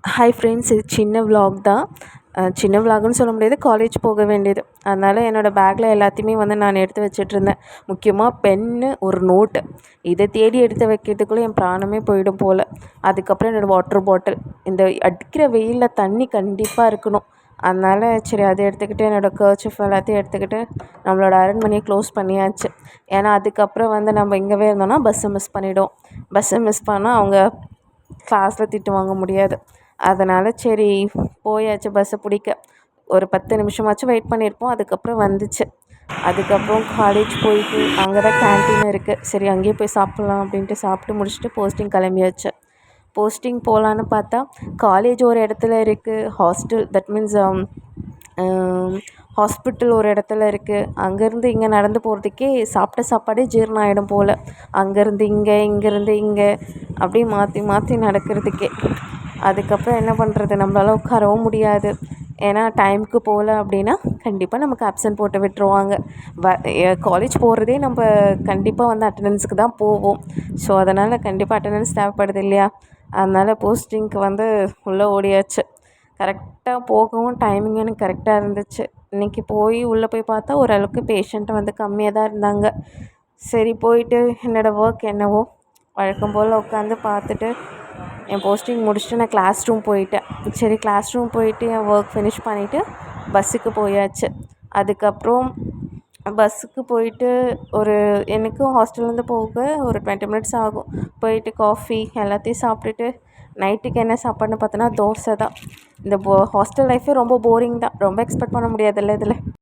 Hi friends, இது சின்ன vlog தான். சின்ன விலாகுன்னு சொல்ல முடியாது, காலேஜ் போக வேண்டியது. அதனால் என்னோடய பேக்கில் எல்லாத்தையுமே நான் எடுத்து வச்சிட்ருந்தேன். முக்கியமாக பென்னு, ஒரு நோட்டு, இதை தேடி எடுத்து வைக்கிறதுக்குள்ளே என் பிராணமே போயிடும் போல். அதுக்கப்புறம் என்னோடய வாட்டர் பாட்டில், இந்த அடிக்கிற வெயிலில் தண்ணி கண்டிப்பாக இருக்கணும். அதனால் சரி அதை எடுத்துக்கிட்டு என்னோடய கர்ச்சீஃப் எல்லாத்தையும் எடுத்துக்கிட்டு நம்மளோட அரண்மனையை க்ளோஸ் பண்ணியாச்சு. ஏன்னா அதுக்கப்புறம் நம்ம இங்கேவே இருந்தோம்னா பஸ்ஸை மிஸ் பண்ணிவிடுவோம். பஸ்ஸை மிஸ் பண்ணால் அவங்க கிளாஸில் திட்டு வாங்க முடியாது. அதனால் சரி போயாச்சு பஸ்ஸை பிடிக்க. ஒரு 10 நிமிஷமாச்சும் வெயிட் பண்ணியிருப்போம். அதுக்கப்புறம் வந்துச்சு. அதுக்கப்புறம் காலேஜ் போயிட்டு அங்கே தான் கேன்டீன் இருக்குது. சரி அங்கேயே போய் சாப்பிட்லாம் அப்படின்ட்டு சாப்பிட்டு முடிச்சுட்டு போஸ்டிங் கிளம்பியாச்சு. போஸ்டிங் போகலான்னு பார்த்தா காலேஜ் ஒரு இடத்துல இருக்குது, ஹாஸ்டல் தட் மீன்ஸ் ஹாஸ்பிட்டல் ஒரு இடத்துல இருக்குது. அங்கேருந்து இங்கே நடந்து போகிறதுக்கே சாப்பிட்ட சாப்பாடே ஜீரணம் ஆகிடும் போல். அங்கேருந்து இங்கே, இங்கேருந்து இங்கே, அப்படியே மாற்றி மாற்றி நடக்கிறதுக்கே. அதுக்கப்புறம் என்ன பண்ணுறது, நம்மளால உட்காரவும் முடியாது. ஏன்னா டைமுக்கு போகல அப்படின்னா கண்டிப்பாக நமக்கு ஆப்சன்ட் போட்டு விட்டுருவாங்க. காலேஜ் போகிறதே நம்ம கண்டிப்பாக அட்டெண்டன்ஸுக்கு தான் போவோம். ஸோ அதனால் கண்டிப்பாக அட்டெண்டன்ஸ் தேவைப்படுது இல்லையா? அதனால் போஸ்டிங்க்கு உள்ளே ஓடியாச்சு. கரெக்டாக போகவும் டைமிங் எனக்கு கரெக்டாக இருந்துச்சு. இன்றைக்கி உள்ளே போய் பார்த்தா ஓரளவுக்கு பேஷண்ட்டு கம்மியாக தான் இருந்தாங்க. சரி போயிட்டு என்னோடய ஒர்க் என்னவோ வழக்கம் போல் உட்காந்து பார்த்துட்டு என் போஸ்டிங் முடிச்சுட்டு நான் கிளாஸ் ரூம் போயிட்டேன். சரி கிளாஸ் ரூம் போயிட்டு என் ஒர்க் ஃபினிஷ் பண்ணிவிட்டு பஸ்ஸுக்கு போயாச்சு. அதுக்கப்புறம் பஸ்ஸுக்கு போயிட்டு எனக்கும் ஹாஸ்டல்லேருந்து போக ஒரு 20 மினிட்ஸ் ஆகும். போயிட்டு காஃபி எல்லாத்தையும் சாப்பிட்டுட்டு நைட்டுக்கு என்ன சாப்பாடுன்னு பார்த்தோன்னா தோசை தான். இந்த ஹாஸ்டல் லைஃபே ரொம்ப போரிங் தான். ரொம்ப எக்ஸ்பெக்ட் பண்ண முடியாதுல்ல இதில்.